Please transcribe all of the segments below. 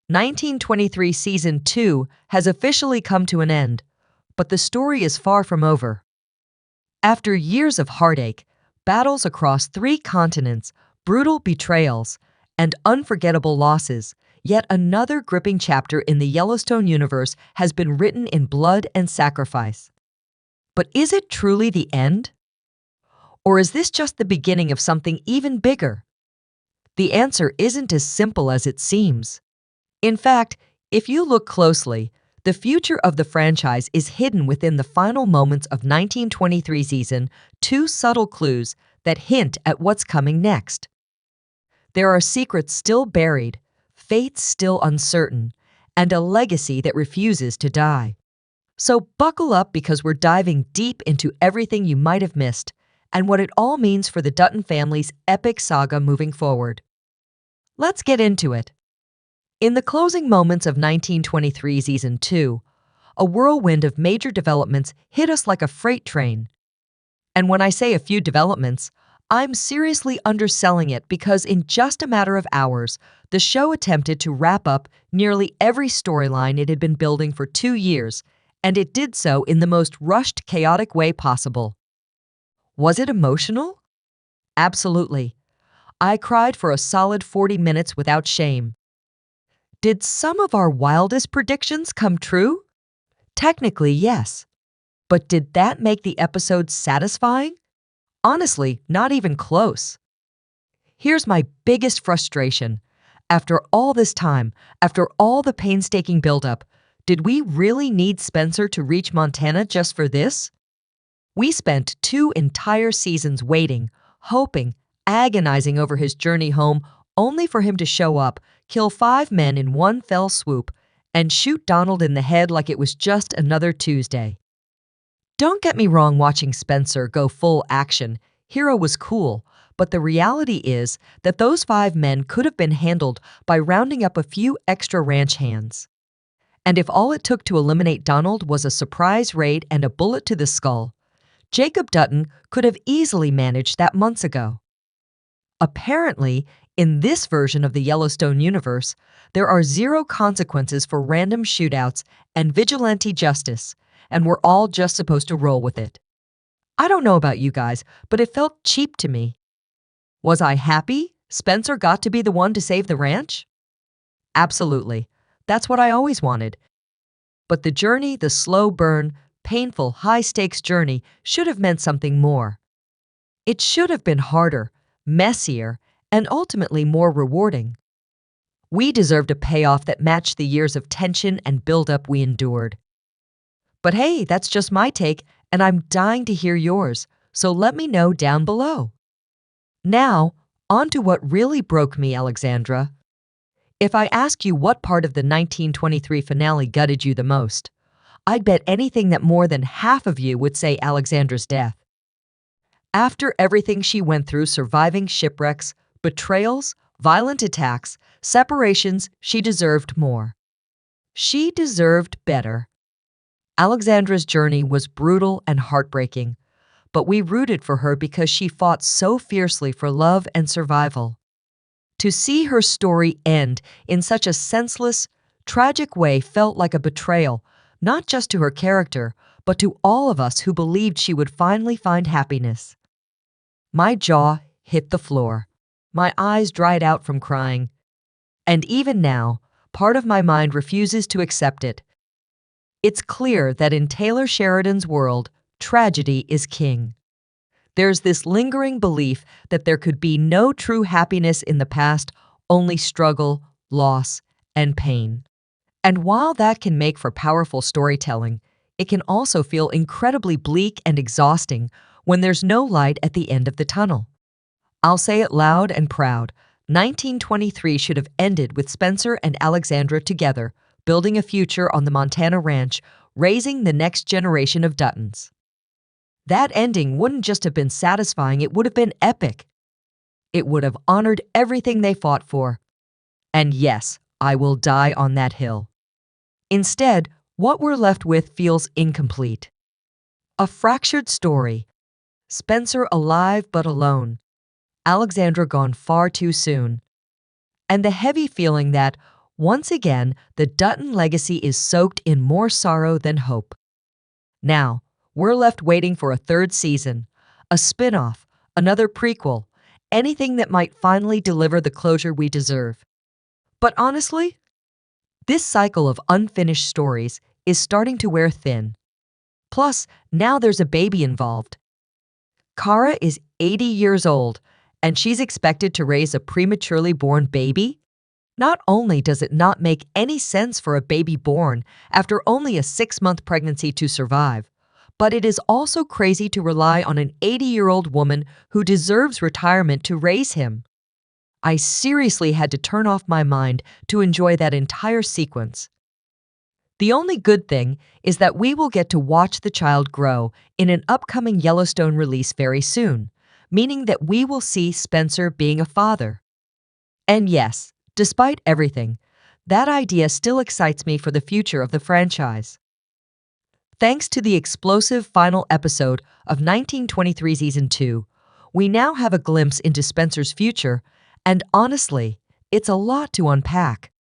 1923 Season 2 has officially come to an end, but the story is far from over. After years of heartache, battles across 3 continents, brutal betrayals, and unforgettable losses, yet another gripping chapter in the Yellowstone universe has been written in blood and sacrifice. But is it truly the end? Or is this just the beginning of something even bigger? The answer isn't as simple as it seems. In fact, if you look closely, the future of the franchise is hidden within the final moments of 1923 Season 2 subtle clues that hint at what's coming next. There are secrets still buried, fates still uncertain, and a legacy that refuses to die. So buckle up because we're diving deep into everything you might have missed and what it all means for the Dutton family's epic saga moving forward. Let's get into it. In the closing moments of 1923 Season 2, a whirlwind of major developments hit us like a freight train. And when I say a few developments, I'm seriously underselling it because in just a matter of hours, the show attempted to wrap up nearly every storyline it had been building for 2 years, and it did so in the most rushed, chaotic way possible. Was it emotional? Absolutely. I cried for a solid 40 minutes without shame. Did some of our wildest predictions come true? Technically, yes. But did that make the episode satisfying? Honestly, not even close. Here's my biggest frustration. After all this time, after all the painstaking buildup, did we really need Spencer to reach Montana just for this? We spent 2 entire seasons waiting, hoping, agonizing over his journey home, only for him to show up, kill 5 men in one fell swoop, and shoot Donald in the head like it was just another Tuesday. Don't get me wrong, watching Spencer go full action, hero was cool, but the reality is that those 5 men could have been handled by rounding up a few extra ranch hands. And if all it took to eliminate Donald was a surprise raid and a bullet to the skull, Jacob Dutton could have easily managed that months ago. Apparently, in this version of the Yellowstone universe, there are 0 consequences for random shootouts and vigilante justice, and we're all just supposed to roll with it. I don't know about you guys, but it felt cheap to me. Was I happy Spencer got to be the one to save the ranch? Absolutely. That's what I always wanted. But the journey, the slow burn, painful, high-stakes journey should have meant something more. It should have been harder, messier, and ultimately more rewarding. We deserved a payoff that matched the years of tension and buildup we endured. But hey, that's just my take, and I'm dying to hear yours, so let me know down below. Now, on to what really broke me, Alexandra. If I ask you what part of the 1923 finale gutted you the most, I'd bet anything that more than half of you would say Alexandra's death. After everything she went through surviving shipwrecks, betrayals, violent attacks, separations, she deserved more. She deserved better. Alexandra's journey was brutal and heartbreaking, but we rooted for her because she fought so fiercely for love and survival. To see her story end in such a senseless, tragic way felt like a betrayal, not just to her character, but to all of us who believed she would finally find happiness. My jaw hit the floor. My eyes dried out from crying. And even now, part of my mind refuses to accept it. It's clear that in Taylor Sheridan's world, tragedy is king. There's this lingering belief that there could be no true happiness in the past, only struggle, loss, and pain. And while that can make for powerful storytelling, it can also feel incredibly bleak and exhausting when there's no light at the end of the tunnel. I'll say it loud and proud, 1923 should have ended with Spencer and Alexandra together, building a future on the Montana ranch, raising the next generation of Duttons. That ending wouldn't just have been satisfying, it would have been epic. It would have honored everything they fought for. And yes, I will die on that hill. Instead, what we're left with feels incomplete. A fractured story. Spencer alive but alone. Alexandra gone far too soon. And the heavy feeling that, Once again, the Dutton legacy is soaked in more sorrow than hope. Now, we're left waiting for a third season, a spin-off, another prequel, anything that might finally deliver the closure we deserve. But honestly, this cycle of unfinished stories is starting to wear thin. Plus, now there's a baby involved. Kara is 80 years old, and she's expected to raise a prematurely born baby? Not only does it not make any sense for a baby born after only a 6-month pregnancy to survive, but it is also crazy to rely on an 80-year-old woman who deserves retirement to raise him. I seriously had to turn off my mind to enjoy that entire sequence. The only good thing is that we will get to watch the child grow in an upcoming Yellowstone release very soon, meaning that we will see Spencer being a father. And yes, despite everything, that idea still excites me for the future of the franchise. Thanks to the explosive final episode of 1923 Season 2, we now have a glimpse into Spencer's future, and honestly, it's a lot to unpack.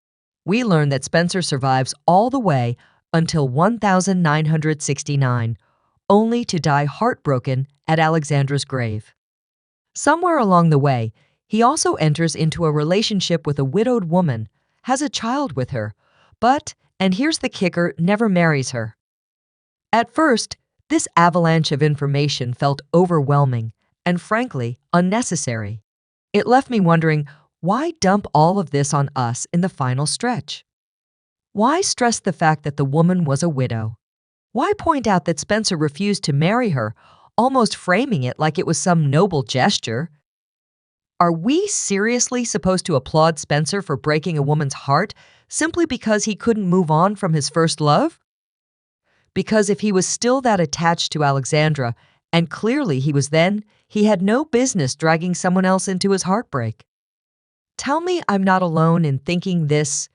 We learn that Spencer survives all the way until 1969, only to die heartbroken at Alexandra's grave. Somewhere along the way, he also enters into a relationship with a widowed woman, has a child with her, but, and here's the kicker, never marries her. At first, this avalanche of information felt overwhelming and frankly unnecessary. It left me wondering, why dump all of this on us in the final stretch? Why stress the fact that the woman was a widow? Why point out that Spencer refused to marry her, almost framing it like it was some noble gesture? Are we seriously supposed to applaud Spencer for breaking a woman's heart simply because he couldn't move on from his first love? Because if he was still that attached to Alexandra, and clearly he was then, he had no business dragging someone else into his heartbreak. Tell me I'm not alone in thinking this.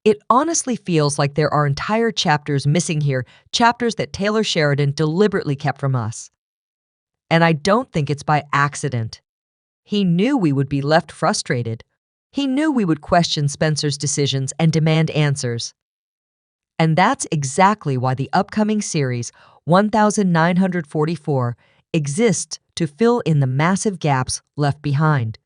It honestly feels like there are entire chapters missing here, chapters that Taylor Sheridan deliberately kept from us. And I don't think it's by accident. He knew we would be left frustrated. He knew we would question Spencer's decisions and demand answers. And that's exactly why the upcoming series, 1944, exists to fill in the massive gaps left behind.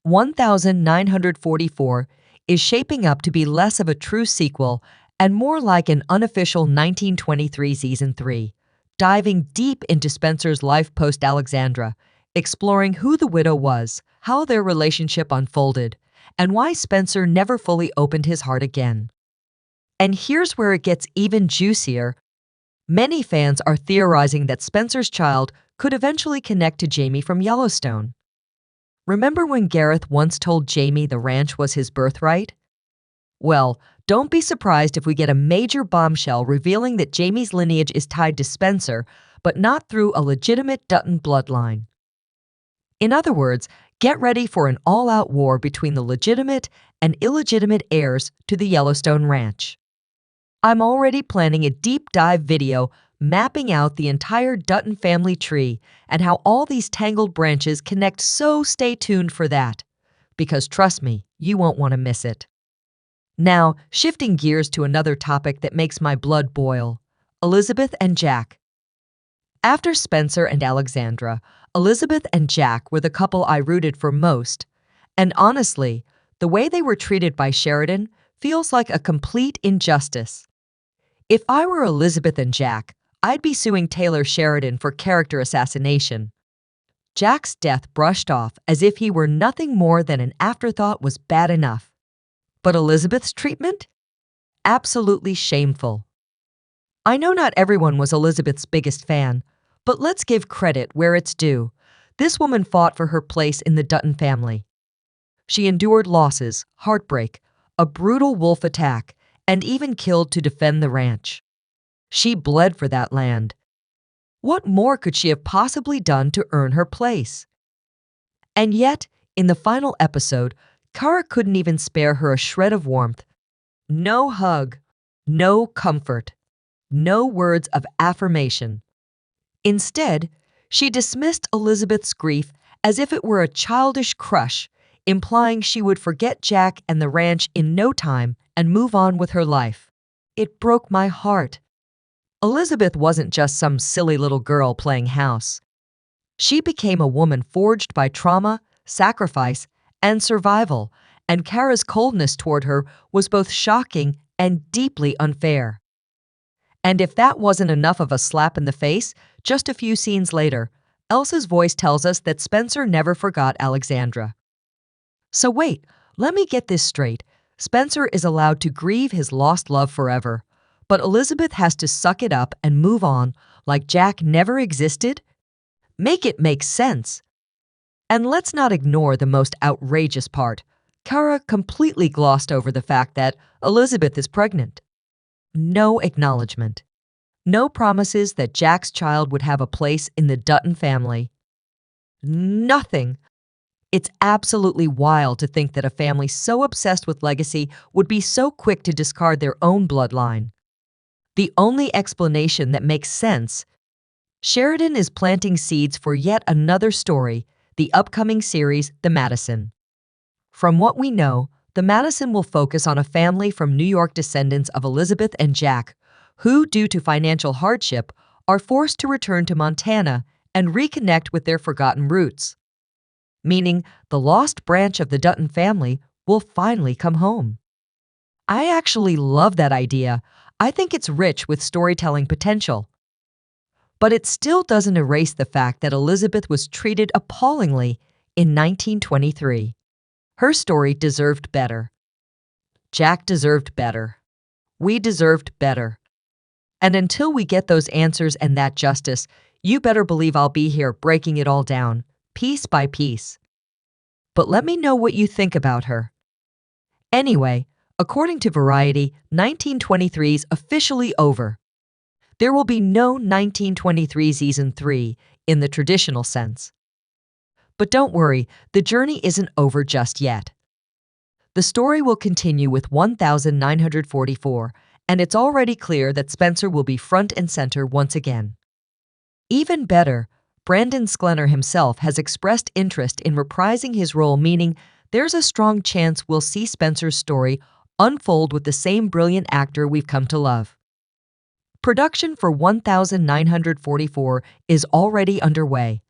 1944 is shaping up to be less of a true sequel and more like an unofficial 1923 Season 3, diving deep into Spencer's life post-Alexandra, exploring who the widow was, how their relationship unfolded, and why Spencer never fully opened his heart again. And here's where it gets even juicier. Many fans are theorizing that Spencer's child could eventually connect to Jamie from Yellowstone. Remember when Gareth once told Jamie the ranch was his birthright? Well, don't be surprised if we get a major bombshell revealing that Jamie's lineage is tied to Spencer, but not through a legitimate Dutton bloodline. In other words, get ready for an all-out war between the legitimate and illegitimate heirs to the Yellowstone Ranch. I'm already planning a deep dive video mapping out the entire Dutton family tree and how all these tangled branches connect, so stay tuned for that. Because trust me, you won't want to miss it. Now, shifting gears to another topic that makes my blood boil, Elizabeth and Jack. After Spencer and Alexandra, Elizabeth and Jack were the couple I rooted for most, and honestly, the way they were treated by Sheridan feels like a complete injustice. If I were Elizabeth and Jack, I'd be suing Taylor Sheridan for character assassination. Jack's death brushed off as if he were nothing more than an afterthought was bad enough. But Elizabeth's treatment? Absolutely shameful. I know not everyone was Elizabeth's biggest fan, but let's give credit where it's due. This woman fought for her place in the Dutton family. She endured losses, heartbreak, a brutal wolf attack, and even killed to defend the ranch. She bled for that land. What more could she have possibly done to earn her place? And yet, in the final episode, Kara couldn't even spare her a shred of warmth. No hug, no comfort, no words of affirmation. Instead, she dismissed Elizabeth's grief as if it were a childish crush, implying she would forget Jack and the ranch in no time and move on with her life. It broke my heart. Elizabeth wasn't just some silly little girl playing house. She became a woman forged by trauma, sacrifice, and survival, and Kara's coldness toward her was both shocking and deeply unfair. And if that wasn't enough of a slap in the face, just a few scenes later, Elsa's voice tells us that Spencer never forgot Alexandra. So wait, let me get this straight. Spencer is allowed to grieve his lost love forever, but Elizabeth has to suck it up and move on like Jack never existed? Make it make sense. And let's not ignore the most outrageous part. Kara completely glossed over the fact that Elizabeth is pregnant. No acknowledgement. No promises that Jack's child would have a place in the Dutton family. Nothing. It's absolutely wild to think that a family so obsessed with legacy would be so quick to discard their own bloodline. The only explanation that makes sense: Sheridan is planting seeds for yet another story, the upcoming series, The Madison. From what we know, The Madison will focus on a family from New York descendants of Elizabeth and Jack, who, due to financial hardship, are forced to return to Montana and reconnect with their forgotten roots. Meaning, the lost branch of the Dutton family will finally come home. I actually love that idea. I think it's rich with storytelling potential. But it still doesn't erase the fact that Elizabeth was treated appallingly in 1923. Her story deserved better. Jack deserved better. We deserved better. And until we get those answers and that justice, you better believe I'll be here breaking it all down, piece by piece. But let me know what you think about her. Anyway, according to Variety, 1923's officially over. There will be no 1923 Season 3 in the traditional sense. But don't worry, the journey isn't over just yet. The story will continue with 1944, and it's already clear that Spencer will be front and center once again. Even better, Brandon Sklenar himself has expressed interest in reprising his role, meaning there's a strong chance we'll see Spencer's story unfold with the same brilliant actor we've come to love. Production for 1944 is already underway,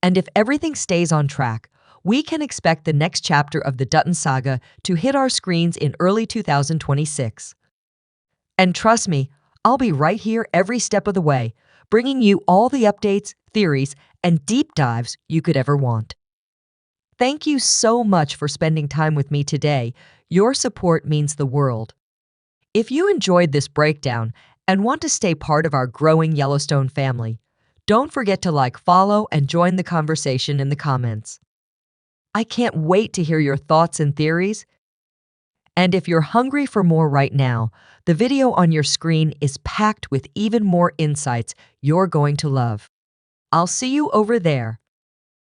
and if everything stays on track, we can expect the next chapter of the Dutton saga to hit our screens in early 2026. And trust me, I'll be right here every step of the way, bringing you all the updates, theories, and deep dives you could ever want. Thank you so much for spending time with me today. Your support means the world. If you enjoyed this breakdown and want to stay part of our growing Yellowstone family, don't forget to like, follow, and join the conversation in the comments. I can't wait to hear your thoughts and theories. And if you're hungry for more right now, the video on your screen is packed with even more insights you're going to love. I'll see you over there.